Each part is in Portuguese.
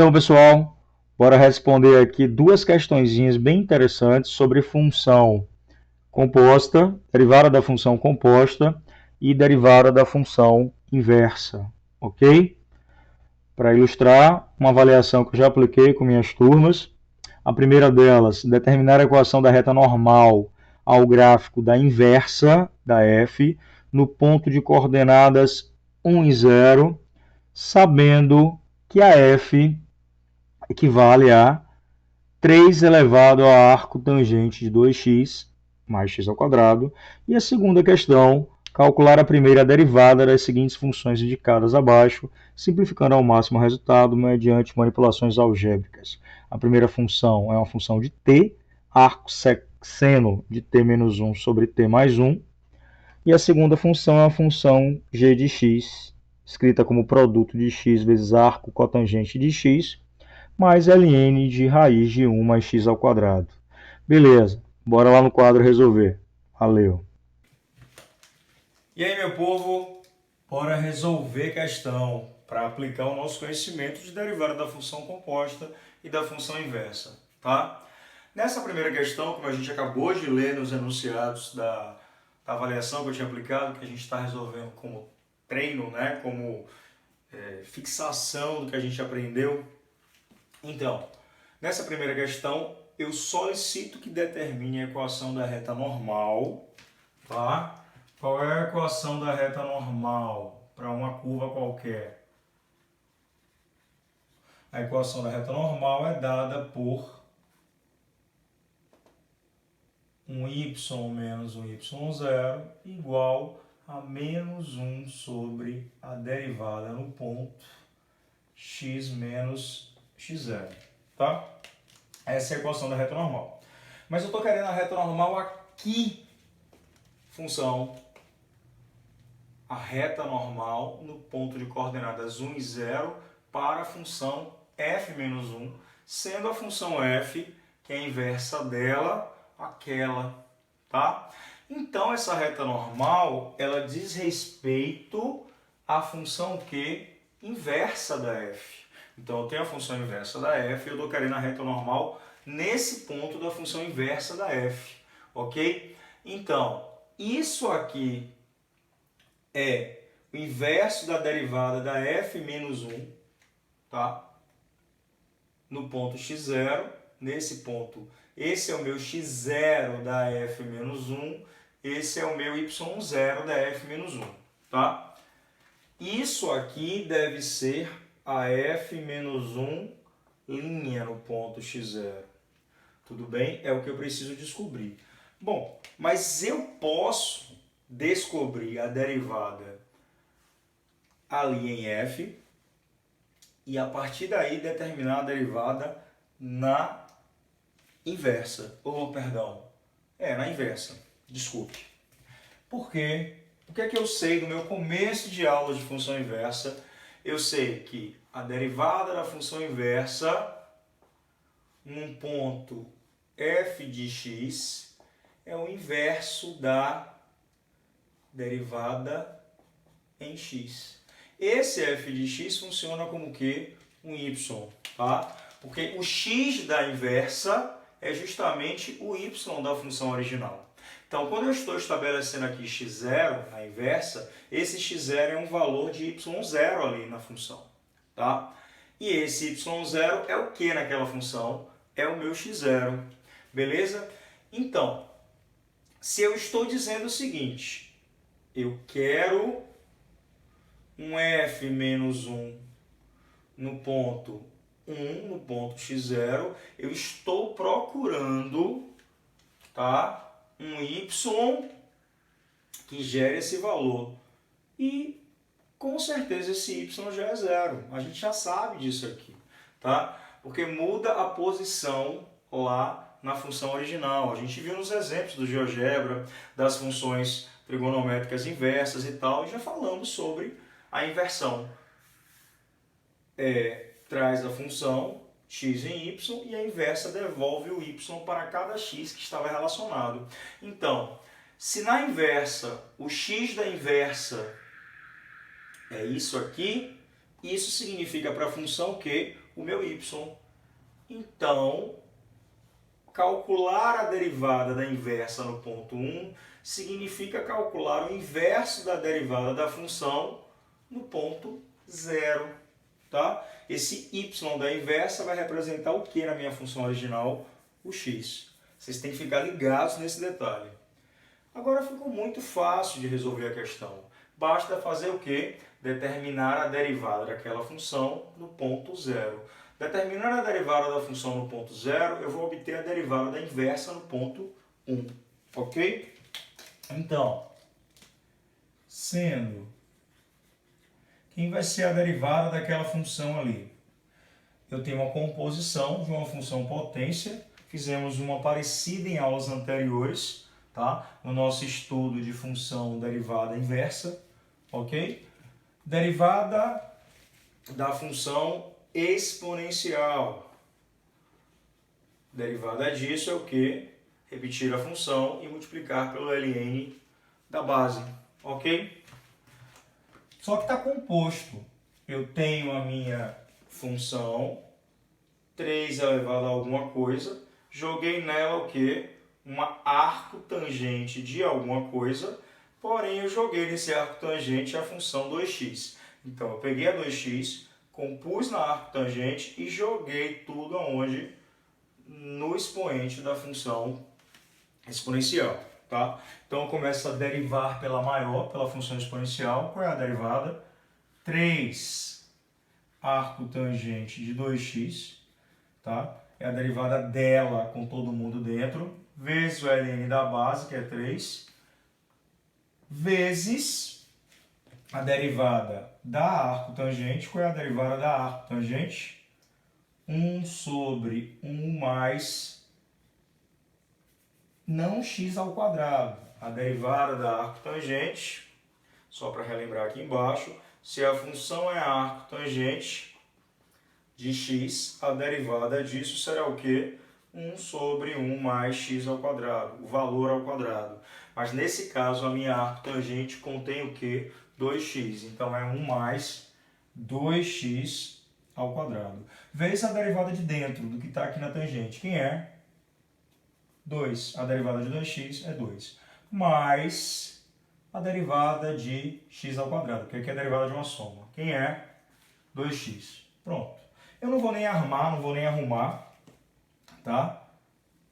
Então, pessoal, bora responder aqui duas questõezinhas bem interessantes sobre função composta, derivada da função composta e derivada da função inversa, ok? Para ilustrar, uma avaliação que eu já apliquei com minhas turmas. A primeira delas, determinar a equação da reta normal ao gráfico da inversa da f no ponto de coordenadas 1 e 0, sabendo que a f equivale a 3 elevado ao arco tangente de 2x mais x ao quadrado. E a segunda questão, calcular a primeira derivada das seguintes funções indicadas abaixo, simplificando ao máximo o resultado mediante manipulações algébricas. A primeira função é uma função de t, arco seno de t menos 1 sobre t mais 1. E a segunda função é a função g de x, escrita como produto de x vezes arco cotangente de x, mais ln de raiz de 1 mais x ao quadrado. Beleza, bora lá no quadro resolver. Valeu! E aí, meu povo, bora resolver questão para aplicar o nosso conhecimento de derivada da função composta e da função inversa, tá? Nessa primeira questão, como a gente acabou de ler nos enunciados da avaliação que eu tinha aplicado, que a gente está resolvendo como treino, né, como fixação do que a gente aprendeu. Então, nessa primeira questão, eu solicito que determine a equação da reta normal, tá? Qual é a equação da reta normal para uma curva qualquer? A equação da reta normal é dada por um y menos um y0 igual a menos 1 sobre a derivada no ponto x menos x0, tá? Essa é a equação da reta normal. Mas eu estou querendo a reta normal aqui, função a reta normal no ponto de coordenadas 1 e 0 para a função f menos 1, sendo a função f, que é a inversa dela, aquela, tá? Então, essa reta normal, ela diz respeito à função Q inversa da f. Então, eu tenho a função inversa da f e eu estou querendo a reta normal nesse ponto da função inversa da f, ok? Então, isso aqui é o inverso da derivada da f menos 1, tá? No ponto x0, nesse ponto, esse é o meu x0 da f menos 1, esse é o meu y0 da f menos 1, tá? Isso aqui deve ser a f menos 1 linha no ponto x0. Tudo bem? É o que eu preciso descobrir. Bom, mas eu posso descobrir a derivada ali em f e a partir daí determinar a derivada na inversa. Na inversa. Desculpe. Por quê? O que é que eu sei do meu começo de aula de função inversa? Eu sei que a derivada da função inversa num ponto f de x é o inverso da derivada em x. Esse f de x funciona como que um y, tá? Porque o x da inversa é justamente o y da função original. Então, quando eu estou estabelecendo aqui x0 na inversa, esse x0 é um valor de y0 ali na função, tá? E esse y0 é o que naquela função? É o meu x0, beleza? Então, se eu estou dizendo o seguinte, eu quero um f menos 1 no ponto 1, no ponto x0, eu estou procurando, tá, um y que gere esse valor. E com certeza esse y já é zero. A gente já sabe disso aqui, tá? Porque muda a posição lá na função original. A gente viu nos exemplos do GeoGebra, das funções trigonométricas inversas e tal, e já falamos sobre a inversão. Traz a função x em y e a inversa devolve o y para cada x que estava relacionado. Então, se na inversa o x da inversa é isso aqui, Isso significa para a função que o meu y. Então, calcular a derivada da inversa no ponto 1 significa calcular o inverso da derivada da função no ponto 0. Tá? Esse y da inversa vai representar o que na minha função original? O x. Vocês têm que ficar ligados nesse detalhe. Agora ficou muito fácil de resolver a questão. Basta fazer o quê? Determinar a derivada daquela função no ponto 0. Determinando a derivada da função no ponto 0, eu vou obter a derivada da inversa no ponto 1. Ok? Então, sendo... quem vai ser a derivada daquela função ali? Eu tenho uma composição de uma função potência. Fizemos uma parecida em aulas anteriores, tá? No nosso estudo de função derivada inversa. Ok? Derivada da função exponencial. Derivada disso é o que? Repetir a função e multiplicar pelo ln da base. Ok? Só que está composto. Eu tenho a minha função 3 elevado a alguma coisa. Joguei nela o que? Uma arco tangente de alguma coisa. Porém, eu joguei nesse arco tangente a função 2x. Então, eu peguei a 2x, compus na arco tangente e joguei tudo aonde? No expoente da função exponencial. Tá? Então, eu começo a derivar pela maior, pela função exponencial. Qual é a derivada? 3 arco tangente de 2x. Tá? É a derivada dela com todo mundo dentro, vezes o ln da base, que é 3, vezes a derivada da arco tangente. Qual é a derivada da arco tangente? 1 sobre 1 mais não x ao quadrado. A derivada da arco tangente, só para relembrar aqui embaixo, se a função é arco tangente de x, a derivada disso será o quê? 1 sobre 1 mais x ao quadrado, o valor ao quadrado. Mas nesse caso, a minha arco tangente contém o quê? 2x. Então, é 1 mais 2x ao quadrado. Vezes a derivada de dentro, do que está aqui na tangente. Quem é? 2. A derivada de 2x é 2. Mais a derivada de x ao quadrado, que aqui é a derivada de uma soma. Quem é? 2x. Pronto. Eu não vou nem armar, não vou nem arrumar, tá?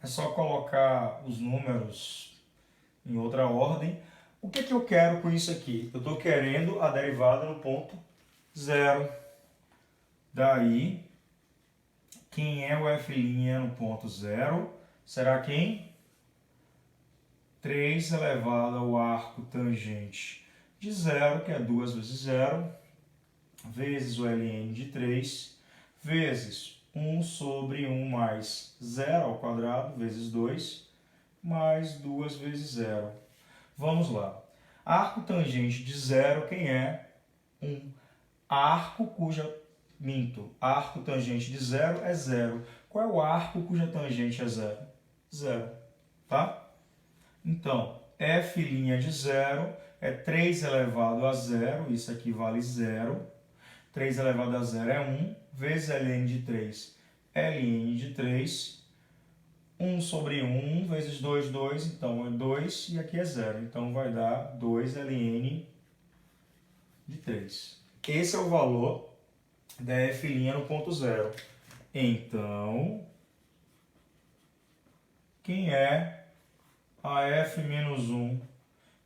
É só colocar os números em outra ordem. O que eu quero com isso aqui? Eu estou querendo a derivada no ponto 0. Daí, quem é o f' no ponto 0? Será quem? 3 elevado ao arco tangente de 0, que é 2 vezes 0, vezes o ln de 3, vezes 1 sobre 1 mais 0 ao quadrado, vezes 2, mais 2 vezes 0. Vamos lá. Arco tangente de 0, quem é? 1. Arco cuja... Arco tangente de 0 é 0. Qual é o arco cuja tangente é 0? 0. Tá? Então, f' de 0 é 3 elevado a 0, isso aqui vale 0. 3 elevado a 0 é 1, vezes ln de 3, ln de 3. 1 sobre 1 vezes 2, 2, então é 2 e aqui é 0. Então vai dar 2 ln de 3. Esse é o valor da f' no ponto 0. Então, quem é a f menos 1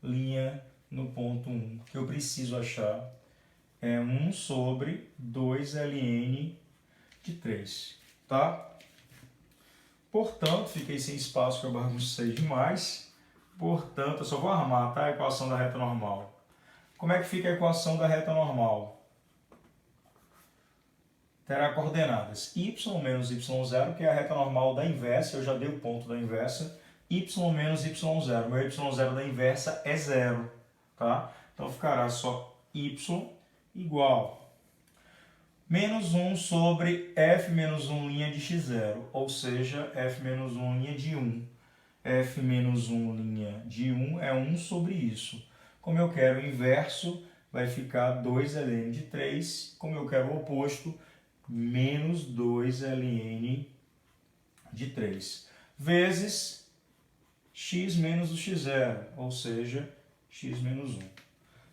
linha no ponto 1? Que eu preciso achar é 1 sobre 2 ln de 3, tá? Portanto, fiquei sem espaço que eu baguncei demais. Portanto, eu só vou armar, tá? A equação da reta normal. Como é que fica a equação da reta normal? Terá coordenadas y menos y0, que é a reta normal da inversa. Eu já dei o ponto da inversa. Y menos y0. Meu y0 da inversa é 0, tá? Então, ficará só y igual menos 1 sobre f menos 1 linha de x0, ou seja, f menos 1 linha de 1. f menos 1 linha de 1 é 1 sobre isso. Como eu quero o inverso vai ficar 2ln de 3, como eu quero o oposto, menos 2ln de 3, vezes x menos o x0, ou seja, x menos 1.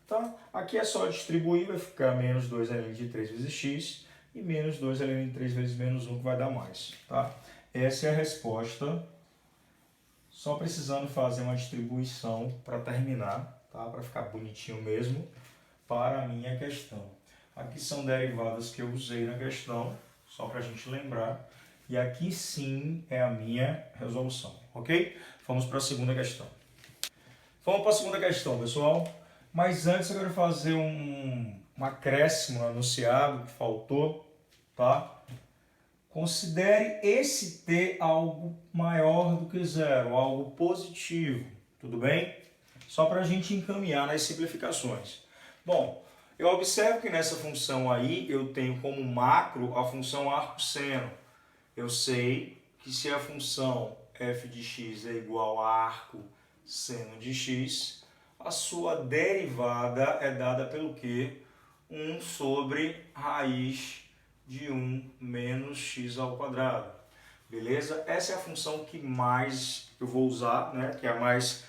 Tá? Aqui é só distribuir, vai ficar menos 2ln de 3 vezes x e menos 2ln de 3 vezes menos 1, que vai dar mais. Tá? Essa é a resposta, só precisando fazer uma distribuição para terminar, tá? Para ficar bonitinho mesmo, para a minha questão. Aqui são derivadas que eu usei na questão, só para a gente lembrar. E aqui sim é a minha resolução, ok? Vamos para a segunda questão. Vamos para a segunda questão, pessoal. Mas antes eu quero fazer um acréscimo no enunciado que faltou, tá? Considere esse t algo maior do que zero, algo positivo, tudo bem? Só para a gente encaminhar nas simplificações. Bom, eu observo que nessa função aí eu tenho como macro a função arco-seno. Eu sei que se a função f de x é igual a arco seno de x, a sua derivada é dada pelo quê? 1 sobre raiz de 1 menos x ao quadrado. Beleza? Essa é a função que mais eu vou usar, né? Que é a mais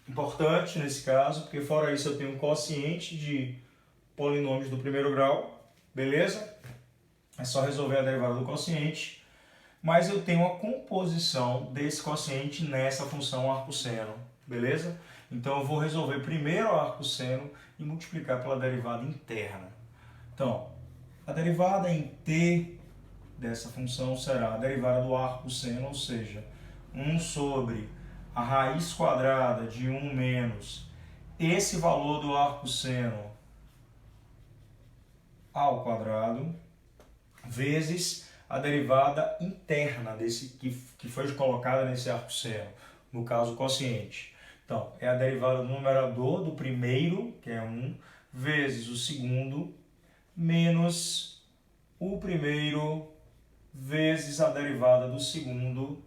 importante nesse caso, porque fora isso eu tenho um quociente de polinômios do primeiro grau, beleza? É só resolver a derivada do quociente, mas eu tenho a composição desse quociente nessa função arco-seno, beleza? Então eu vou resolver primeiro o arco-seno e multiplicar pela derivada interna. Então, a derivada em t dessa função será a derivada do arco-seno, ou seja, 1 sobre a raiz quadrada de 1 menos esse valor do arco-seno ao quadrado, vezes a derivada interna desse que foi colocada nesse arco-seno, no caso, o quociente. Então, é a derivada do numerador do primeiro, que é 1, vezes o segundo, menos o primeiro, vezes a derivada do segundo,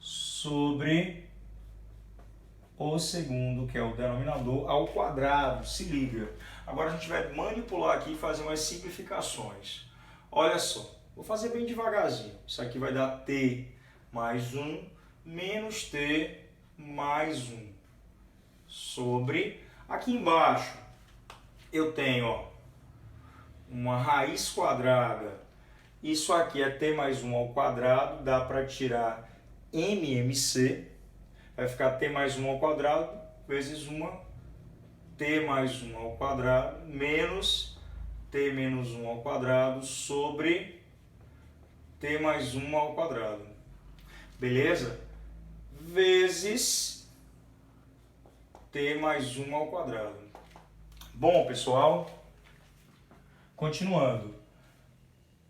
sobre o segundo, que é o denominador, ao quadrado. Se liga. Agora a gente vai manipular aqui e fazer umas simplificações. Olha só, vou fazer bem devagarzinho. Isso aqui vai dar t mais 1 menos t mais 1 sobre... Aqui embaixo eu tenho, ó, uma raiz quadrada. Isso aqui é t mais 1 ao quadrado, dá para tirar MMC. Vai ficar t mais 1 ao quadrado vezes 1 t mais 1 ao quadrado menos t menos 1 ao quadrado sobre t mais 1 ao quadrado. Beleza? Vezes t mais 1 ao quadrado. Bom, pessoal, continuando.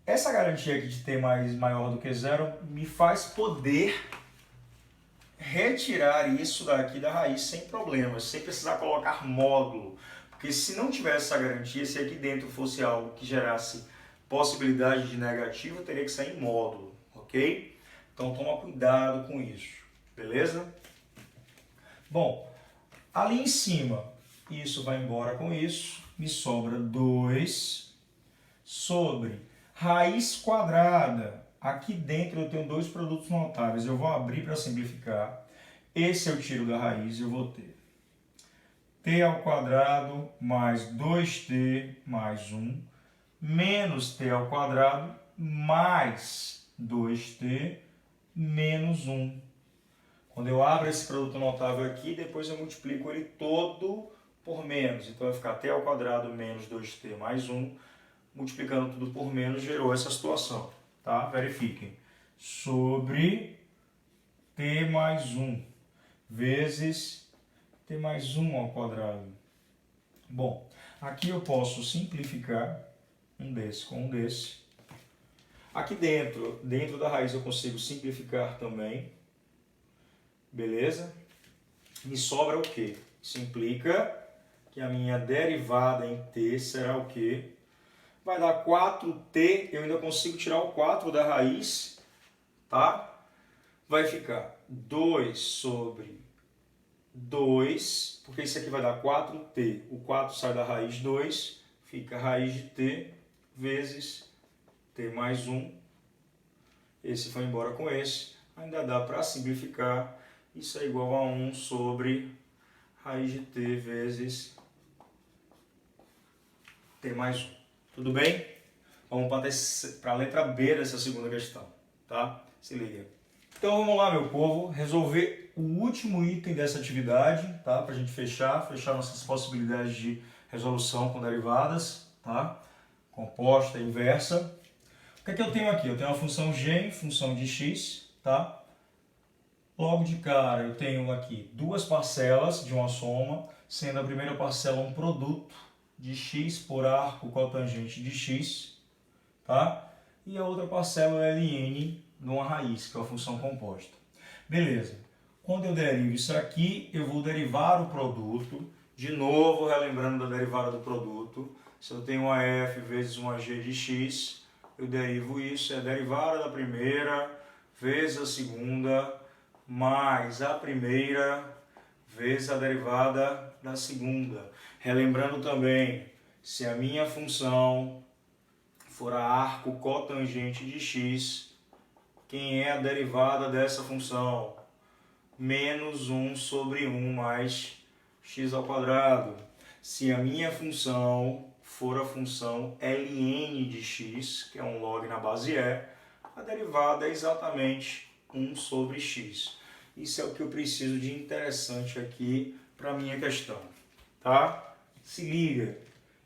Essa garantia aqui de t maior do que zero me faz poder retirar isso daqui da raiz sem problemas, sem precisar colocar módulo. Porque se não tivesse essa garantia, se aqui dentro fosse algo que gerasse possibilidade de negativo, teria que sair em módulo, ok? Então toma cuidado com isso, beleza? Bom, ali em cima, isso vai embora com isso, me sobra 2 sobre raiz quadrada. Aqui dentro eu tenho dois produtos notáveis, eu vou abrir para simplificar. Esse eu tiro da raiz, eu vou ter t ao quadrado mais 2t mais 1 menos t ao quadrado mais 2t menos 1. Quando eu abro esse produto notável aqui, depois eu multiplico ele todo por menos. Então vai ficar t ao quadrado menos 2t mais 1. Multiplicando tudo por menos, gerou essa situação. Tá? Verifiquem. Sobre t mais 1 vezes t mais 1 ao quadrado. Bom, aqui eu posso simplificar um desse com um desse. Aqui dentro da raiz eu consigo simplificar também. Beleza? Me sobra o quê? Isso implica que a minha derivada em t será o quê? Vai dar 4t, eu ainda consigo tirar o 4 da raiz, tá? Vai ficar 2 sobre 2, porque isso aqui vai dar 4t. O 4 sai da raiz 2, fica a raiz de t vezes t mais 1. Esse foi embora com esse. Ainda dá para simplificar. Isso é igual a 1 sobre raiz de t vezes t mais 1. Tudo bem? Vamos para a letra B dessa segunda questão. Tá? Se liga. Então vamos lá, meu povo, resolver o último item dessa atividade, tá? Para a gente fechar nossas possibilidades de resolução com derivadas, tá? Composta, inversa. O que é que eu tenho aqui? Eu tenho uma função g, função de x, tá? Logo de cara eu tenho aqui duas parcelas de uma soma, sendo a primeira parcela um produto de x por arco cotangente de x, tá? E a outra parcela é ln de uma raiz, que é uma função composta. Beleza. Quando eu derivo isso aqui, eu vou derivar o produto. De novo, relembrando da derivada do produto. Se eu tenho uma f vezes uma g de x, eu derivo isso. É a derivada da primeira vezes a segunda, mais a primeira vezes a derivada da segunda. Relembrando também, se a minha função for a arco cotangente de x, quem é a derivada dessa função? Menos 1 sobre 1 mais x ao quadrado. Se a minha função for a função ln de x, que é um log na base e, a derivada é exatamente 1 sobre x. Isso é o que eu preciso de interessante aqui para a minha questão. Tá? Se liga.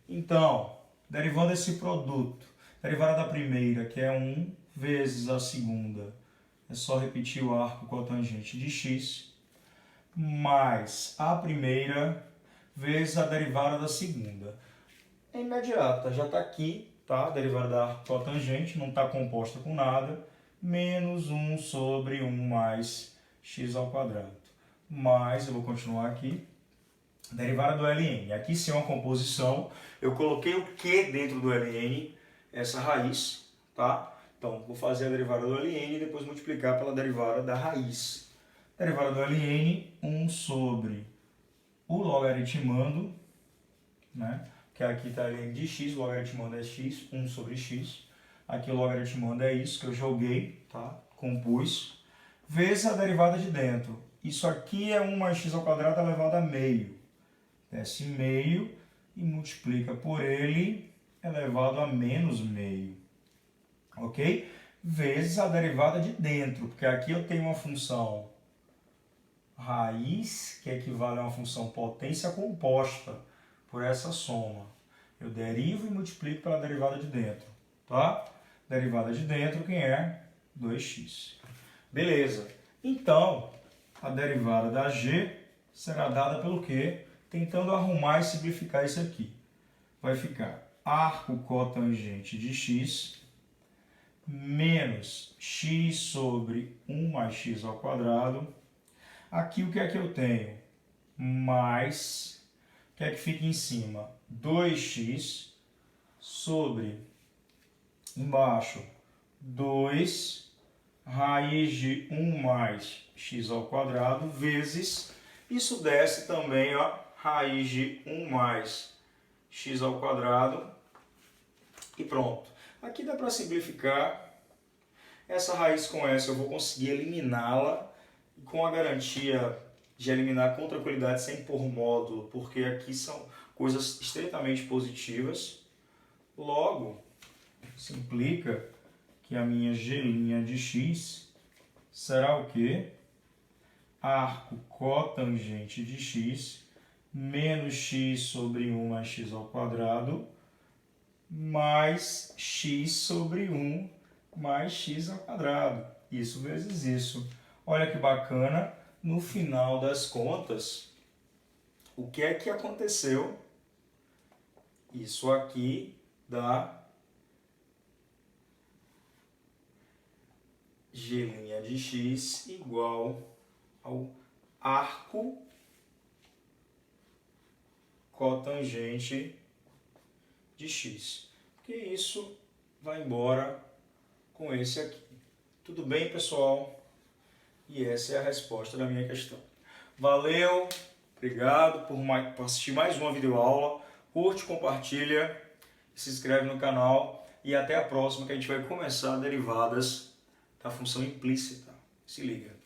Então, derivando esse produto, derivada da primeira, que é 1 vezes a segunda, é só repetir o arco cotangente de x, mais a primeira vezes a derivada da segunda. É imediata, já está aqui, tá? A derivada da arco cotangente, não está composta com nada, menos 1 sobre 1 mais x ao quadrado. Mais, eu vou continuar aqui, derivada do ln. Aqui sim é uma composição, eu coloquei o que dentro do ln, essa raiz, tá? Então, vou fazer a derivada do ln e depois multiplicar pela derivada da raiz. Derivada do ln, 1 sobre o logaritmando, né? Que aqui está ln de x, o logaritmando é x, 1 sobre x. Aqui o logaritmando é isso que eu joguei, tá? Compus. Vezes a derivada de dentro. Isso aqui é 1 mais x ao quadrado elevado a meio. Desce meio e multiplica por ele elevado a menos meio. Ok? Vezes a derivada de dentro, porque aqui eu tenho uma função raiz, que equivale a uma função potência composta por essa soma. Eu derivo e multiplico pela derivada de dentro, tá? Derivada de dentro, quem é? 2x. Beleza. Então, a derivada da g será dada pelo quê? Tentando arrumar e simplificar isso aqui. Vai ficar arco cotangente de x menos x sobre 1 mais x ao quadrado. Aqui o que é que eu tenho? Mais, o que é que fica em cima? 2x sobre, embaixo, 2 raiz de 1 mais x ao quadrado vezes, isso desce também, ó, raiz de 1 mais x ao quadrado e pronto. Aqui dá para simplificar. Essa raiz com essa eu vou conseguir eliminá-la com a garantia de eliminar com tranquilidade sem pôr módulo, porque aqui são coisas estritamente positivas. Logo, isso implica que a minha g' de x será o quê? Arco cotangente de x menos x sobre 1 mais x ao quadrado mais x sobre 1 mais x ao quadrado. Isso vezes isso. Olha que bacana. No final das contas, o que é que aconteceu? Isso aqui dá g' de x igual ao arco cotangente de x. Porque isso vai embora com esse aqui. Tudo bem, pessoal? E essa é a resposta da minha questão. Valeu! Obrigado por assistir mais uma videoaula. Curte, compartilha, se inscreve no canal e até a próxima, que a gente vai começar derivadas da função implícita. Se liga.